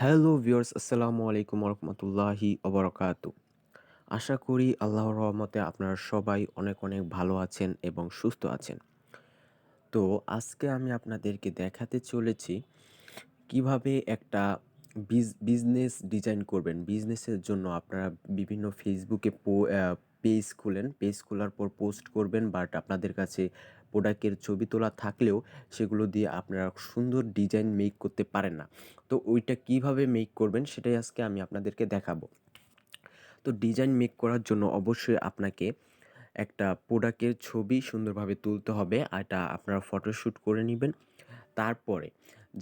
Hello viewers, আসসালামু আলাইকুম রহমতুল্লাহি ওবরাকাতু। আশা করি আল্লাহর রহমতে আপনারা সবাই অনেক অনেক ভালো আছেন এবং সুস্থ আছেন। তো আজকে আমি আপনাদেরকে দেখাতে চলেছি কিভাবে একটা বিজনেস ডিজাইন করবেন। বিজনেসের জন্য আপনারা বিভিন্ন ফেসবুকে পেজ খুলেন, পেজ খোলার পর পোস্ট করবেন, বাট আপনাদের কাছে প্রোডাক্টের ছবি তোলা থাকলেও সেগুলো দিয়ে আপনারা সুন্দর ডিজাইন মেক করতে পারেন না। তো ওইটা কিভাবে মেক করবেন সেটাই আজকে আমি আপনাদেরকে দেখাবো। তো ডিজাইন মেক করার জন্য অবশ্যই আপনাকে একটা প্রোডাক্টের ছবি সুন্দরভাবে তুলতে হবে। এটা আপনারা ফটোশ্যুট করে নেবেন। তারপরে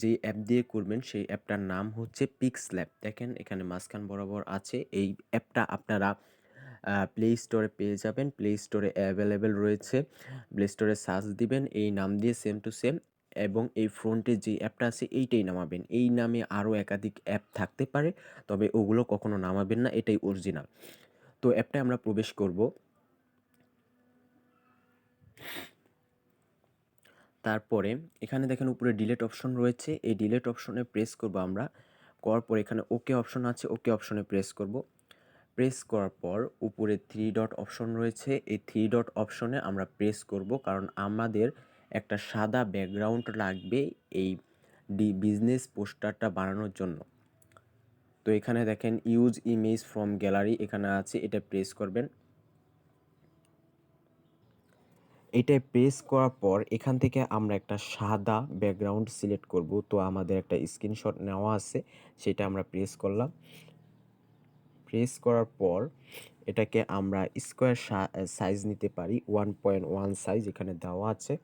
যে অ্যাপ দিয়ে করবেন সেই অ্যাপটার নাম হচ্ছে পিক্সল্যাব। দেখেন এখানে মাঝখান বরাবর আছে। এই অ্যাপটা আপনারা প্লে স্টোরে পেয়ে যাবেন। প্লে স্টোরে অ্যাভেলেবেল রয়েছে। প্লে স্টোরে সার্চ দিবেন এই নাম দিয়ে সেম টু সেম, এবং এই ফ্রন্টে যে অ্যাপটা আছে এইটাই নামাবেন। এই নামে আরও একাধিক অ্যাপ থাকতে পারে, তবে ওগুলো কখনো নামাবেন না, এটাই অরিজিনাল। তো অ্যাপটায় আমরা প্রবেশ করব। তারপরে এখানে দেখেন উপরে ডিলিট অপশন রয়েছে, এই ডিলিট অপশনে প্রেস করব আমরা। করার পর এখানে ওকে অপশন আছে, ওকে অপশনে প্রেস করব। প্রেস করার পর উপরে থ্রি ডট অপশন রয়েছে, এই থ্রি ডট অপশনে আমরা প্রেস করব, কারণ আমাদের একটা সাদা ব্যাকগ্রাউন্ড লাগবে এই বিজনেস পোস্টারটা বানানোর জন্য। তো এখানে দেখেন ইউজ ইমেজ ফ্রম গ্যালারি এখানে আছে, এটা প্রেস করবেন। এটায় প্রেস করার পর এখান থেকে আমরা একটা সাদা ব্যাকগ্রাউন্ড সিলেক্ট করব। তো আমাদের একটা স্ক্রিনশট নেওয়া আছে, সেটা আমরা প্রেস করলাম। প্রেস করার পর এটাকে আমরা স্কোয়ার সাইজ নিতে পারি, 1.1 সাইজ এখানে দেওয়া আছে।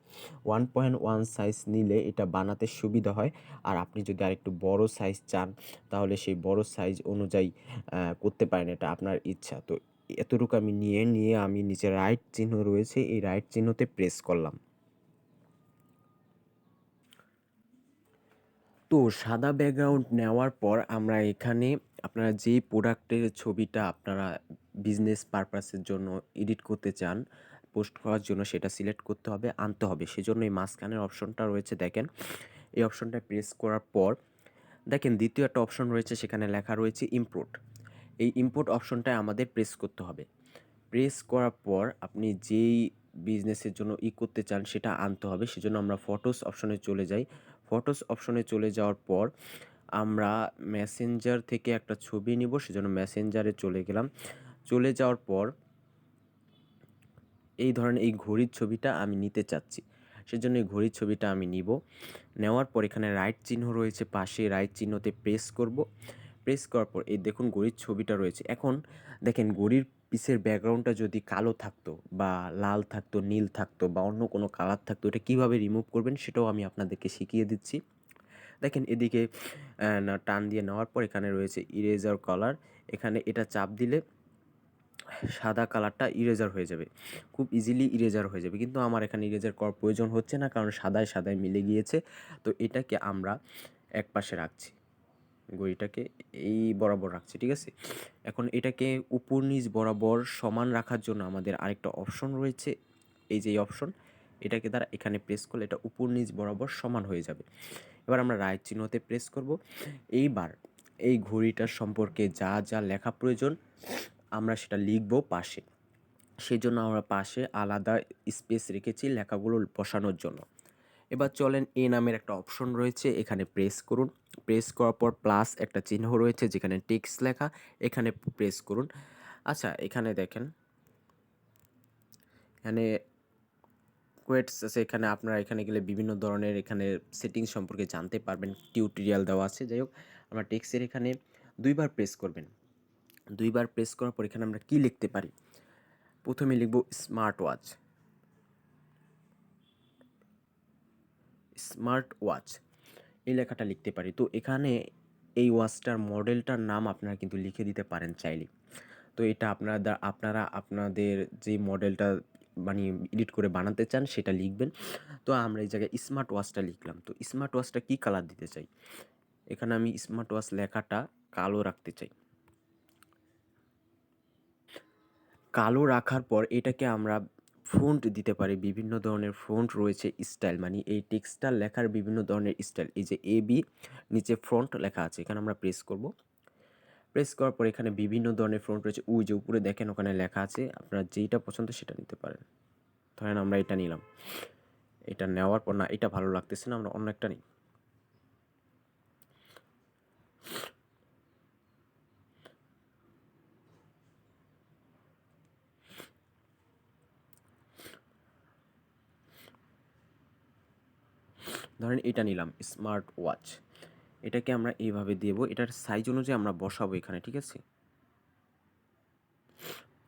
1.1 সাইজ নিলে এটা বানাতে সুবিধা হয়। আর আপনি যদি আরেকটু বড় সাইজ চান তাহলে সেই বড় সাইজ অনুযায়ী করতে পারেন, এটা আপনার ইচ্ছা। তো এতটুকু আমি নিয়ে আমি নিচে রাইট চিহ্ন রয়েছে, এই রাইট চিহ্নতে প্রেস করলাম। তো সাদা ব্যাকগ্রাউন্ড নেওয়ার পর আমরা এখানে আপনারা যেই প্রোডাক্টের ছবিটা আপনারা বিজনেস পারপাসের জন্য এডিট করতে চান, পোস্ট করার জন্য, সেটা সিলেক্ট করতে হবে, আনতে হবে। সেজন্য এই মাঝখানের অপশনটা রয়েছে দেখেন। এই অপশনটা প্রেস করার পর দেখেন দ্বিতীয় একটা অপশন রয়েছে, সেখানে লেখা রয়েছে ইম্পোর্ট। এই ইম্পোর্ট অপশনটায় আমাদের প্রেস করতে হবে। প্রেস করার পর আপনি যেই বিজনেসের জন্য করতে চান সেটা আনতে হবে। সেজন্য আমরা ফটোস অপশনে চলে যাই। ফটোস অপশনে চলে যাওয়ার পর আমরা মেসেঞ্জার থেকে একটা ছবি নিব, সেজন্য মেসেঞ্জারে চলে গেলাম। চলে যাওয়ার পর এই ধরেন এই ঘড়ির ছবিটা আমি নিতে চাচ্ছি, সেজন্য এই ঘড়ির ছবিটা আমি নিব। নেওয়ার পর এখানে রাইট চিহ্ন রয়েছে পাশে, রাইট চিহ্নতে প্রেস করব। প্রেস করার পর এই দেখুন ঘড়ির ছবিটা রয়েছে। এখন দেখেন ঘড়ির পিসের ব্যাকগ্রাউন্ডটা যদি কালো থাকতো বা লাল থাকতো, নীল থাকতো বা অন্য কোনো কালার থাকতো, এটা কীভাবে রিমুভ করবেন সেটাও আমি আপনাদেরকে শিখিয়ে দিচ্ছি। দেখেন এদিকে টান দিয়ে নেওয়ার পর এখানে রয়েছে ইরেজার কালার, এখানে এটা চাপ দিলে সাদা কালারটা ইরেজার হয়ে যাবে, খুব ইজিলি ইরেজার হয়ে যাবে। কিন্তু আমার এখানে ইরেজার করার প্রয়োজন হচ্ছে না, কারণ সাদায় সাদায় মিলে গিয়েছে। তো এটাকে আমরা এক পাশে রাখছি, ঘড়িটাকে এই বরাবর রাখছি, ঠিক আছে। এখন এটাকে উপর নিচ বরাবর সমান রাখার জন্য আমাদের আরেকটা অপশন রয়েছে, এই যে এই অপশন, এটাকে দ্বারা এখানে প্রেস করলে এটা উপর নিচ বরাবর সমান হয়ে যাবে। এবার আমরা রাইট চিহ্নতে প্রেস করব। এইবার এই ঘড়িটার সম্পর্কে যা যা লেখা প্রয়োজন আমরা সেটা লিখব পাশে। সেজন্য আমরা পাশে আলাদা স্পেস রেখেছি লেখাগুলো বসানোর জন্য। এবার চলেন এ নামের একটা অপশন রয়েছে, এখানে প্রেস করুন। প্রেস করার পর প্লাস একটা চিহ্ন রয়েছে যেখানে টেক্সট লেখা, এখানে প্রেস করুন। আচ্ছা এখানে দেখেন, এখানে কোয়েটস আছে, এখানে আপনারা এখানে গেলে বিভিন্ন ধরনের এখানে সেটিংস সম্পর্কে জানতে পারবেন, টিউটোরিয়াল দেওয়া আছে। যাই হোক, আমরা টেক্সটের এখানে দুইবার প্রেস করবেন। দুইবার প্রেস করার পর এখানে আমরা কি লিখতে পারি, প্রথমে লিখব স্মার্ট ওয়াচ। স্মার্ট ওয়াচ এই লেখাটা লিখতে পারি। তো এখানে এই ওয়াচটার মডেলটার নাম আপনারা কিন্তু লিখে দিতে পারেন চাইলে। তো এটা আপনারা আপনাদের যে মডেলটা মানে এডিট করে বানাতে চান সেটা লিখবেন। তো আমরা এই জায়গায় স্মার্ট ওয়াচটা লিখলাম। তো স্মার্ট ওয়াচটা কী কালার দিতে চাই, এখানে আমি স্মার্ট ওয়াচ লেখাটা কালো রাখতে চাই। কালো রাখার পর এটাকে আমরা ফন্ট দিতে পারি, বিভিন্ন ধরনের ফন্ট রয়েছে, স্টাইল মানে এই টেক্সটটা লেখার বিভিন্ন ধরনের স্টাইল। এই যে এবি নিচে ফন্ট লেখা আছে, এখানে আমরা প্রেস করব। প্রেস করার পর এখানে বিভিন্ন ধরনের ফন্ট রয়েছে, ওই যে উপরে দেখেন ওখানে লেখা আছে, আপনার যেইটা পছন্দ সেটা নিতে পারেন। ধরেন আমরা এটা নিলাম, এটা নেওয়ার পর না এটা ভালো লাগতেছে না, আমরা অন্য একটা নিই। ধরেন এটা নিলাম স্মার্ট ওয়াচ, এটাকে আমরা এইভাবে দেব, এটার সাইজ অনুযায়ী আমরা বসাবো এখানে, ঠিক আছে।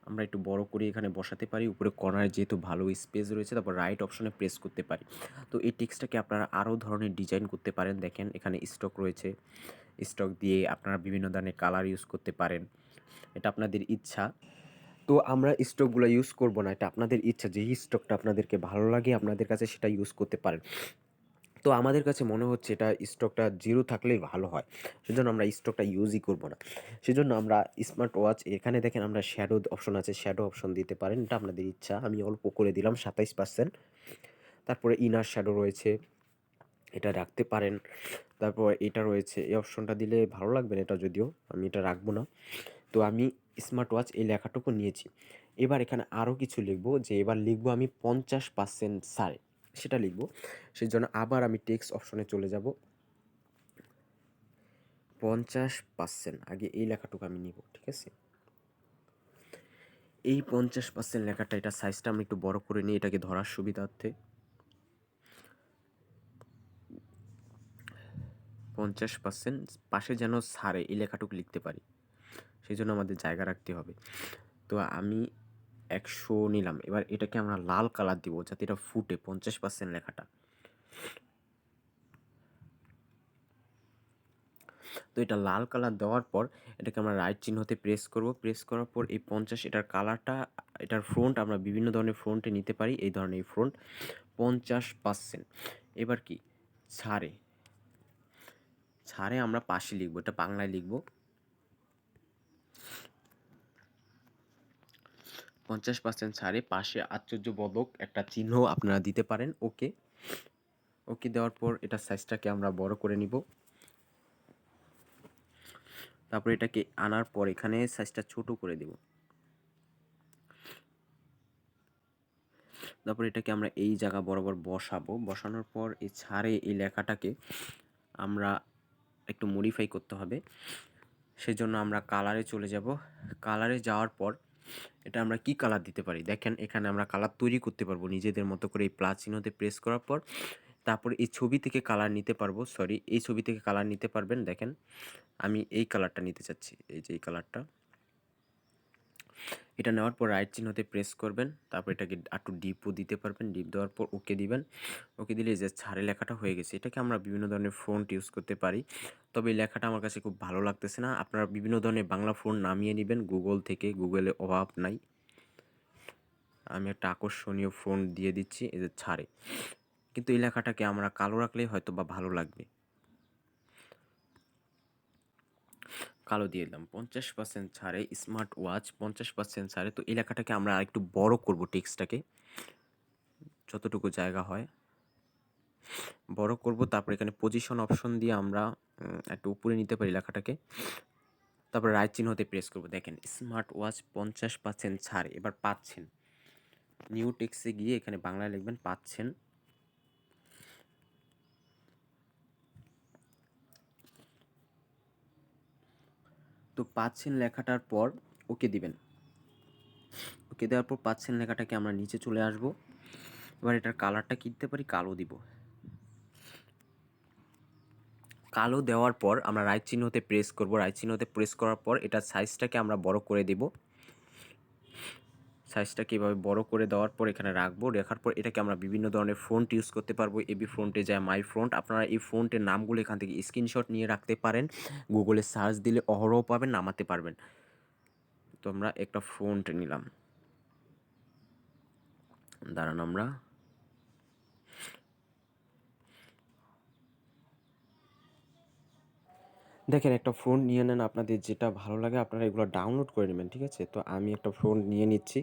আমরা একটু বড় করে এখানে বসাতে পারি, উপরে কর্নারে যেহেতু ভালো স্পেস রয়েছে, তারপর রাইট অপশনে প্রেস করতে পারি। তো এই টেক্সটটাকে আপনারা আরও ধরনের ডিজাইন করতে পারেন। দেখেন এখানে স্টক রয়েছে, স্টক দিয়ে আপনারা বিভিন্ন ধরনের কালার ইউজ করতে পারেন, এটা আপনাদের ইচ্ছা। তো আমরা স্টকগুলো ইউজ করব না, এটা আপনাদের ইচ্ছা, যেই স্টকটা আপনাদেরকে ভালো লাগে আপনাদের কাছে সেটা ইউজ করতে পারেন। তো আমাদের কাছে মনে হচ্ছে এটা স্টকটা জিরো থাকলেই ভালো হয়, সেজন্য আমরা স্টকটা ইউজই করব না। সেজন্য আমরা স্মার্ট ওয়াচ, এখানে দেখেন আমরা শ্যাডো অপশন আছে, শ্যাডো অপশন দিতে পারেন, এটা আপনাদের ইচ্ছা। আমি অল্প করে দিলাম 27%। তারপরে ইনার শ্যাডো রয়েছে, এটা রাখতে পারেন। তারপর এটা রয়েছে, এই অপশনটা দিলে ভালো লাগবে না এটা, যদিও আমি এটা রাখবো না। তো আমি স্মার্ট ওয়াচ এই লেখাটুকু নিয়েছি। এবার এখানে আরও কিছু লিখবো, যে এবার লিখবো আমি 50% ছাড়ে, সেটা লিখবো। সেই জন্য আবার আমি টেক্সট অপশনে চলে যাব, 50%, আগে এই লেখাটুকু আমি নিব, ঠিক আছে। এই 50% লেখাটা, এটা সাইজটা আমি একটু বড় করে নিই এটাকে ধরার সুবিধার্থে। 50% পাশে যেন ছাড়ে এই লেখাটুকু লিখতে পারি, সেই জন্য আমাদের জায়গা রাখতে হবে। তো আমি 100 নিলাম। এবার এটাকে আমরা লাল কালার দিব যাতে এটা ফুটে 50% লেখাটা। তো এটা লাল কালার দেওয়ার পর এটাকে আমরা রাইট চিহ্নতে প্রেস করব। প্রেস করার পর এই 50, এটার কালারটা, এটার ফ্রন্ট আমরা বিভিন্ন ধরনের ফ্রন্টে নিতে পারি, এই ধরনের এই ফ্রন্ট 50%। এবার কি ছাড়ে, ছাড়ে আমরা পাশে লিখবো, এটা বাংলায় লিখবো 50% ছাড়ে, পাশে আশ্চর্যবোধক একটা চিহ্ন আপনারা দিতে পারেন। ওকে, ওকে দেওয়ার পর এটা সাইজটাকে আমরা বড় করে নিব। তারপর এটাকে আনার পর এখানে সাইজটা ছোট করে দেব। তারপর এটাকে আমরা এই জায়গা বরাবর বসাবো। বসানোর পর এই ছাড়ে এই লেখাটাকে আমরা একটু মডিফাই করতে হবে, সেজন্য আমরা কালারে চলে যাব। কালারে যাওয়ার পর এটা আমরা কি কালার দিতে পারি, দেখেন এখানে আমরা কালার তৈরি করতে পারবো নিজেদের মতো করে। এই প্লাস চিহ্নতে প্রেস করার পর তারপর এই ছবি থেকে কালার নিতে পারবো, সরি এই ছবি থেকে কালার নিতে পারবেন। দেখেন আমি এই কালারটা নিতে চাচ্ছি, এই যে এই কালারটা। এটা নেওয়ার পর রাইট চিহ্নতে প্রেস করবেন, তারপর এটাকে একটু ডিপও দিতে পারবেন, ডিপ দেওয়ার পর ওকে দিবেন। ওকে দিলে যে ছাড়ে লেখাটা হয়ে গেছে। এটাকে আমরা বিভিন্ন ধরনের ফন্ট ইউজ করতে পারি, তবে এই লেখাটা আমার কাছে খুব ভালো লাগতেছে না। আপনারা বিভিন্ন ধরনের বাংলা ফন্ট নামিয়ে নেবেন গুগল থেকে, গুগলে অভাব নাই। আমি একটা আকর্ষণীয় ফন্ট দিয়ে দিচ্ছি, এই যে ছাড়ে। কিন্তু এই লেখাটাকে আমরা কালো রাখলেই হয়তো বা ভালো লাগবে, কালো দিয়ে দিলাম। 50% ছাড়ে স্মার্ট ওয়াচ, 50% ছাড়ে। তো এই লেখাটাকে আমরা আরেকটু বড় করব, টেক্সটটাকে যতটুকু জায়গা হয় বড় করব। তারপর এখানে পজিশন অপশন দিয়ে আমরা একটু উপরে নিতে পারি লেখাটাকে। তারপর রাইট চিহ্নতে প্রেস করব। দেখেন স্মার্ট ওয়াচ 50% ছাড়, এবার পাচ্ছেন। নিউ টেক্সটে গিয়ে এখানে বাংলায় লিখবেন পাচ্ছেন। তো পাচ্ছেন লেখাটার পর ওকে দিবেন। ওকে দেওয়ার পর পাচ্ছেন লেখাটাকে আমরা নিচে চলে আসব। এবার এটার কালারটা কি দিতে পারি, কালো দিব। কালো দেওয়ার পর আমরা রাইট চিহ্নতে প্রেস করব। রাইট চিহ্নতে প্রেস করার পর এটার সাইজটাকে আমরা বড় করে দেব। সাইজটাকে এভাবে বড় করে দেওয়ার পর এখানে রাখবো। রাখার পর এটাকে আমরা বিভিন্ন ধরনের ফন্ট ইউজ করতে পারবো। এবি ফন্টে যায় মাই ফন্ট, আপনারা এই ফন্টের নামগুলো এখান থেকে স্ক্রিনশট নিয়ে রাখতে পারেন, গুগলে সার্চ দিলে অহরহ পাবেন, নামাতে পারবেন। তো আমরা একটা ফন্ট নিলাম, দাঁড়ান আমরা দেখেন একটা ফন্ট নিয়ে নেন, আপনাদের যেটা ভালো লাগে আপনারা এগুলো ডাউনলোড করে নেবেন, ঠিক আছে। তো আমি একটা ফন্ট নিয়ে নিচ্ছি।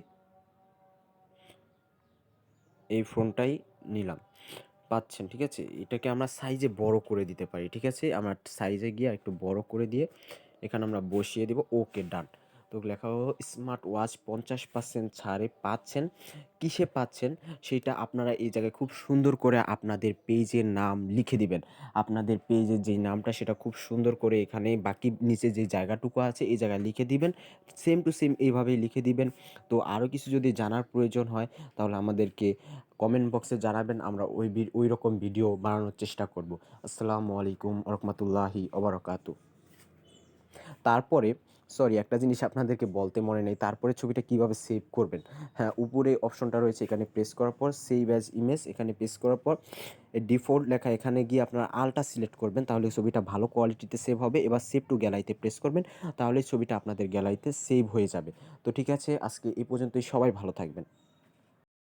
এই ফোনটাই নিলাম, পাচ্ছেন, ঠিক আছে? এটাকে আমরা সাইজে বড় করে দিতে পারি, ঠিক আছে? আমরা সাইজে গিয়ে একটু বড় করে দিয়ে এখানে আমরা বসিয়ে দেব, ওকে ডান। তো লেখা হলো স্মার্ট ওয়াচ 50% ছাড়ে পাচ্ছেন। কিসে পাচ্ছেন সেটা আপনারা এই জায়গায় খুব সুন্দর করে আপনাদের পেজের নাম লিখে দিবেন। আপনাদের পেজের যেই নামটা সেটা খুব সুন্দর করে এখানে বাকি নিচে যে জায়গাটুকু আছে এই জায়গায় লিখে দিবেন। সেম টু সেম এইভাবেই লিখে দিবেন। তো আরও কিছু যদি জানার প্রয়োজন হয় তাহলে আমাদেরকে কমেন্ট বক্সে জানাবেন, আমরা ওই রকম ভিডিও বানানোর চেষ্টা করব। আসসালামু আলাইকুম রহমতুল্লাহি ওবরাকাতু। তারপরে সরি, একটা জিনিস আপনাদেরকে বলতে মনে নেই, তারপরে ছবিটা কিভাবে সেভ করবেন। হ্যাঁ, উপরে অপশনটা রয়েছে, এখানে প্রেস করার পর সেভ অ্যাজ ইমেজ, এখানে প্রেস করার পর ডিফল্ট লেখা এখানে গিয়ে আপনারা আলটা সিলেক্ট করবেন, তাহলে ছবিটা ভালো কোয়ালিটিতে সেভ হবে। এবার সেভ টু গ্যালারিতে প্রেস করবেন, তাহলে ছবিটা আপনাদের গ্যালারিতে সেভ হয়ে যাবে। তো ঠিক আছে, আজকে এই পর্যন্তই, সবাই ভালো থাকবেন।